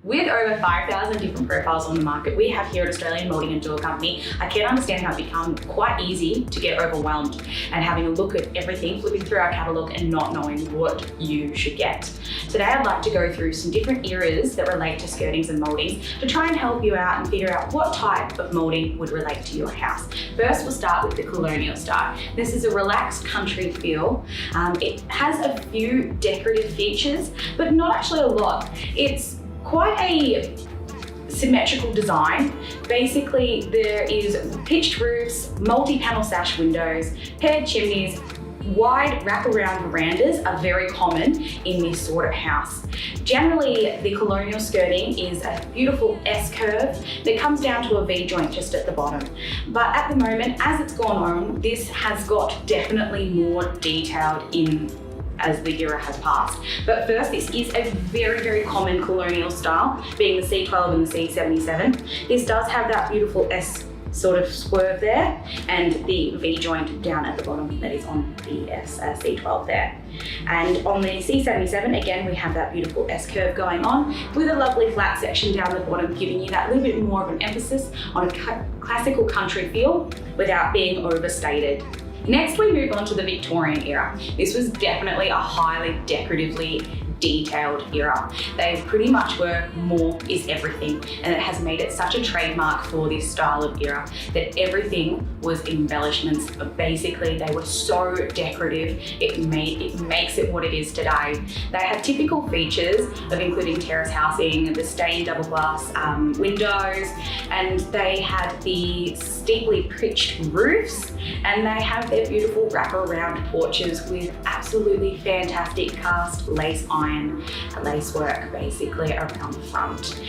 With over 5,000 different profiles on the market we have here at Australian Moulding and Door Company, I can understand how it become quite easy to get overwhelmed and having a look at everything, flipping through our catalogue and not knowing what you should get. Today I'd like to go through some different eras that relate to skirtings and mouldings to try and help you out and figure out what type of moulding would relate to your house. First, we'll start with the colonial style. This is a relaxed country feel. It has a few decorative features, but not actually a lot. It's quite a symmetrical design. Basically, there is pitched roofs, multi-panel sash windows, paired chimneys. Wide wraparound verandas are very common in this sort of house. Generally, the colonial skirting is a beautiful S-curve that comes down to a V-joint just at the bottom. But at the moment, as it's gone on, this has got definitely more detailed in as the era has passed. But first, this is a very, very common colonial style, being the C12 and the C77. This does have that beautiful S sort of swerve there and the V-joint down at the bottom that is on the C12 there. And on the C77, again, we have that beautiful S-curve going on with a lovely flat section down the bottom, giving you that little bit more of an emphasis on a classical country feel without being overstated. Next, we move on to the Victorian era. This was definitely a highly decoratively detailed era. They pretty much were more is everything, and it has made it such a trademark for this style of era that everything was embellishments. But basically, they were so decorative, it makes it what it is today. They have typical features of including terrace housing, the stained double glass windows, and they had the steeply pitched roofs, and they have their beautiful wraparound porches with absolutely fantastic cast lace iron lacework basically around the front.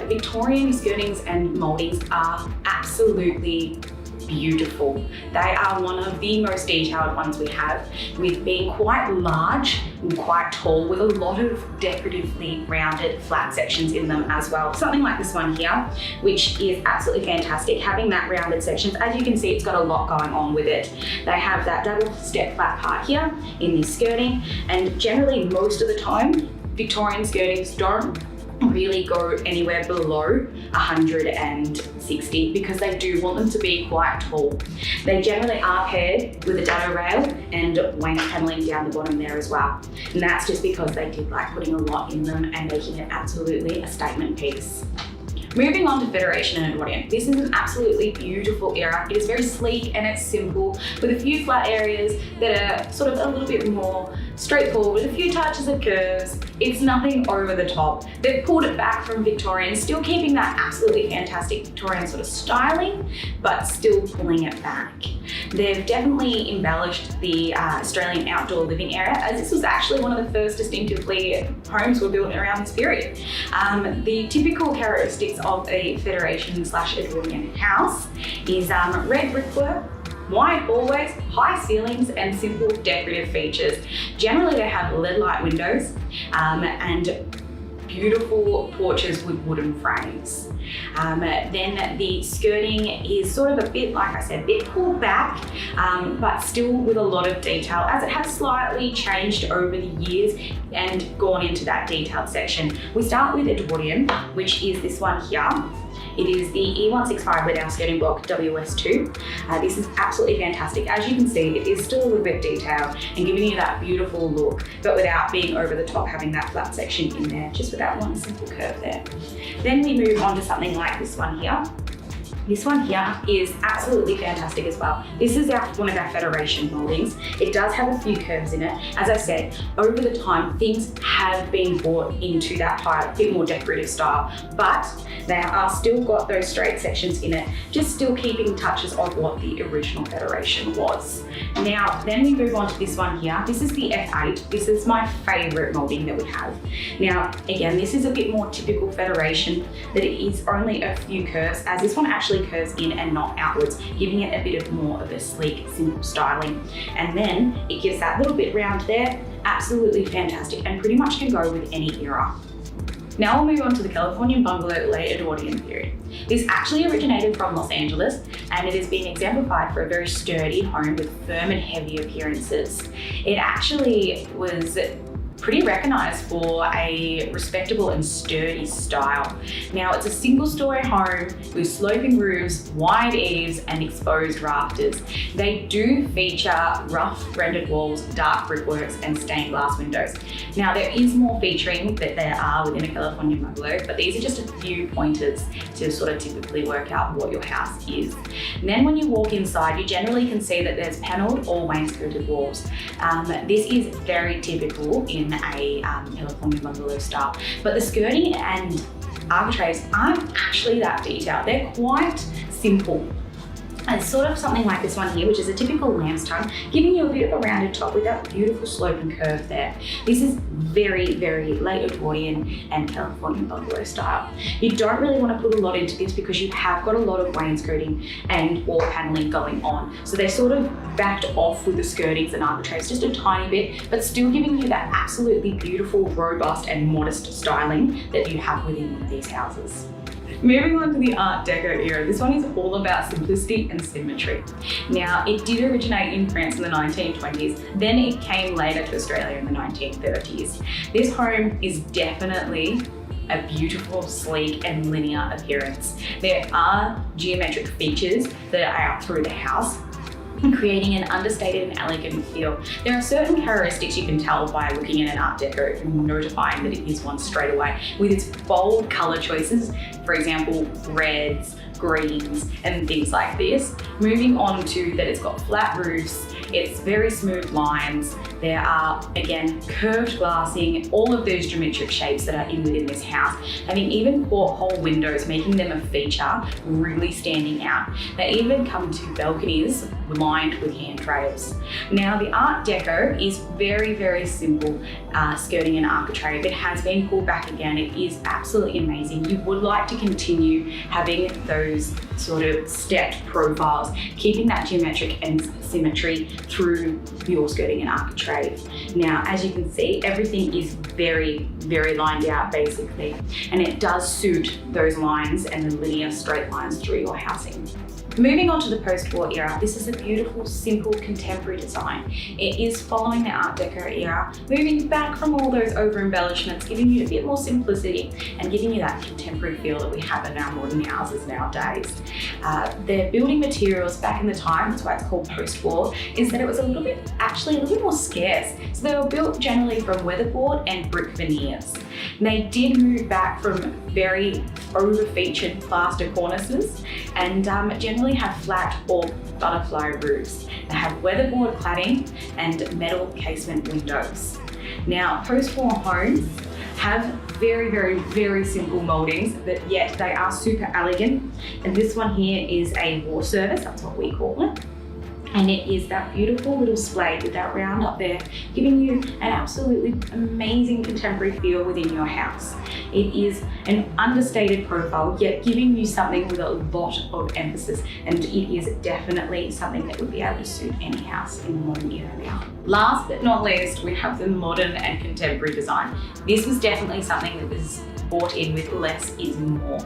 Victorian skirtings and mouldings are absolutely beautiful. They are one of the most detailed ones we have, with being quite large and quite tall with a lot of decoratively rounded flat sections in them as well. Something like this one here, which is absolutely fantastic, having that rounded sections. As you can see, it's got a lot going on with it. They have that double step flat part here in this skirting, and generally most of the time, Victorian skirtings don't really go anywhere below 160 because they do want them to be quite tall. They generally are paired with a dado rail and wank panelling down the bottom there as well. And that's just because they did like putting a lot in them and making it absolutely a statement piece. Moving on to Federation and Edwardian. This is an absolutely beautiful era. It is very sleek and it's simple, with a few flat areas that are sort of a little bit more straightforward, with a few touches of curves. It's nothing over the top. They've pulled it back from Victorian, still keeping that absolutely fantastic Victorian sort of styling, but still pulling it back. They've definitely embellished the Australian outdoor living area, as this was actually one of the first distinctively homes were built around this period. The typical characteristics of a Federation / Edwardian house is red brickwork, wide hallways, high ceilings, and simple decorative features. Generally, they have lead light windows and beautiful porches with wooden frames. Then the skirting is sort of a bit, like I said, a bit pulled back, but still with a lot of detail, as it has slightly changed over the years and gone into that detailed section. We start with Edwardian, which is this one here. It is the E165 with our skirting block WS2. This is absolutely fantastic. As you can see, it is still a little bit detailed and giving you that beautiful look, but without being over the top, having that flat section in there, just with that one simple curve there. Then we move on to something like this one here. This one here is absolutely fantastic as well. This is one of our Federation mouldings. It does have a few curves in it. As I said, over the time, things have been brought into that higher, bit more decorative style, but they are still got those straight sections in it, just still keeping touches of what the original Federation was. Now, then we move on to this one here. This is the F8. This is my favorite moulding that we have. Now, again, this is a bit more typical Federation, that it is only a few curves, as this one actually curves in and not outwards, giving it a bit of more of a sleek, simple styling. And then it gives that little bit round there, absolutely fantastic, and pretty much can go with any era. Now we'll move on to the Californian bungalow late Edwardian period. This actually originated from Los Angeles, and it has been exemplified for a very sturdy home with firm and heavy appearances. It actually was pretty recognised for a respectable and sturdy style. Now, it's a single-storey home with sloping roofs, wide eaves and exposed rafters. They do feature rough rendered walls, dark brickworks and stained glass windows. Now, there is more featuring that there are within a California bungalow, but these are just a few pointers to sort of typically work out what your house is. And then when you walk inside, you generally can see that there's panelled or wainscoted walls. This is very typical in a California bungalow style, but the skirting and architraves aren't actually that detailed. They're quite simple. It's sort of something like this one here, which is a typical lamb's tongue, giving you a bit of a rounded top with that beautiful slope and curve there. This is very, very late Edwardian and California bungalow style. You don't really want to put a lot into this because you have got a lot of wainscoting and wall paneling going on. So they're sort of backed off with the skirtings and architraves just a tiny bit, but still giving you that absolutely beautiful, robust and modest styling that you have within one of these houses. Moving on to the Art Deco era, this one is all about simplicity and symmetry. Now, it did originate in France in the 1920s, then it came later to Australia in the 1930s. This home is definitely a beautiful, sleek and linear appearance. There are geometric features that are out through the house, creating an understated and elegant feel. There are certain characteristics you can tell by looking at an Art Deco and notifying that it is one straight away, with its bold colour choices, for example, reds, greens and things like this. Moving on to that it's got flat roofs, it's very smooth lines, there are, again, curved glassing, all of those geometric shapes that are within this house, having even porthole windows, making them a feature, really standing out. They even come to balconies lined with handrails. Now, the Art Deco is very, very simple skirting and architrave. It has been pulled back again. It is absolutely amazing. You would like to continue having those sort of stepped profiles, keeping that geometric and symmetry through your skirting and architrave. Now, as you can see, everything is very, very lined out basically, and it does suit those lines and the linear straight lines through your housing. Moving on to the post-war era, this is a beautiful, simple, contemporary design. It is following the Art Deco era, moving back from all those over-embellishments, giving you a bit more simplicity and giving you that contemporary feel that we have in our modern houses nowadays. The building materials back in the time, that's why it's called post-war, is that it was a little bit more scarce. So they were built generally from weatherboard and brick veneers. And they did move back from very over-featured plaster cornices and generally have flat or butterfly roofs. They have weatherboard cladding and metal casement windows. Now, post-war homes have very, very, very simple mouldings, but yet they are super elegant. And this one here is a war service, that's what we call it. And it is that beautiful little splay with that round up there, giving you an absolutely amazing contemporary feel within your house. It is an understated profile, yet giving you something with a lot of emphasis, and it is definitely something that would be able to suit any house in the modern era now. Last but not least, we have the modern and contemporary design. This was definitely something that was brought in with less is more.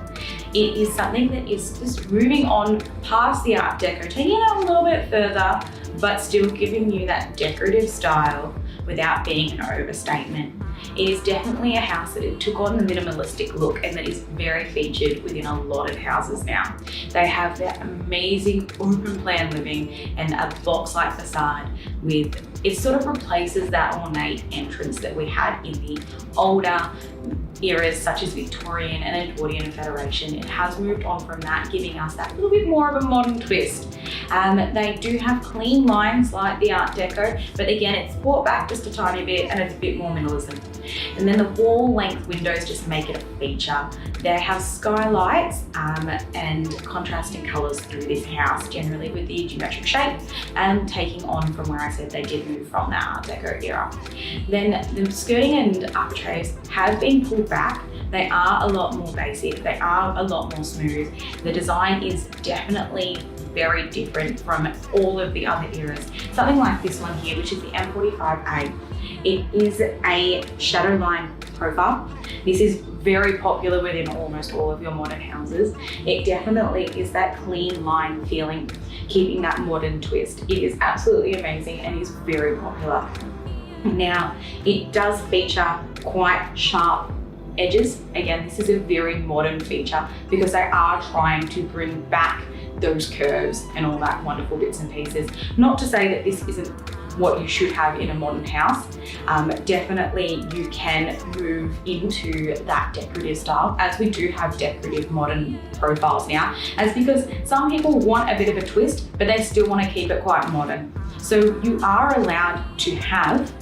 It is something that is just moving on past the Art Deco, taking it a little bit further, but still giving you that decorative style without being an overstatement. It is definitely a house that it took on the minimalistic look and that is very featured within a lot of houses now. They have that amazing open plan living and a box-like facade with, it sort of replaces that ornate entrance that we had in the older eras such as Victorian and Edwardian Federation. It has moved on from that, giving us that little bit more of a modern twist. They do have clean lines like the Art Deco, but again, it's brought back just a tiny bit and it's a bit more minimalism. And then the wall length windows just make it a feature. They have skylights and contrasting colours through this house, generally with the geometric shape, and taking on from where I said they did move from that Art Deco era. Then the skirting and architraves have been pulled back. They are a lot more basic, they are a lot more smooth. The design is definitely very different from all of the other eras. Something like this one here, which is the M45A. It is a shadow line profile. This is very popular within almost all of your modern houses. It definitely is that clean line feeling, keeping that modern twist. It is absolutely amazing and is very popular. Now, it does feature quite sharp edges. Again, this is a very modern feature because they are trying to bring back those curves and all that wonderful bits and pieces. Not to say that this isn't what you should have in a modern house. Definitely you can move into that decorative style, as we do have decorative modern profiles now. As because some people want a bit of a twist, but they still want to keep it quite modern. So you are allowed to have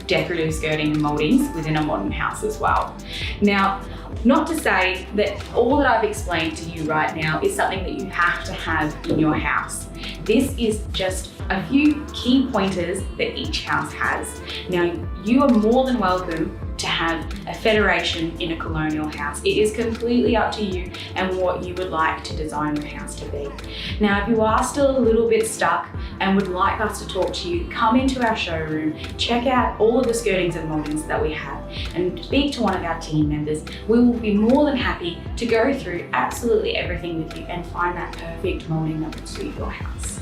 decorative skirting and mouldings within a modern house as well. Now, not to say that all that I've explained to you right now is something that you have to have in your house. This is just a few key pointers that each house has. Now, you are more than welcome to have a federation in a colonial house. It is completely up to you and what you would like to design your house to be. Now, if you are still a little bit stuck and would like us to talk to you, come into our showroom, check out all of the skirtings and mouldings that we have, and speak to one of our team members. We will be more than happy to go through absolutely everything with you and find that perfect moulding that will suit your house.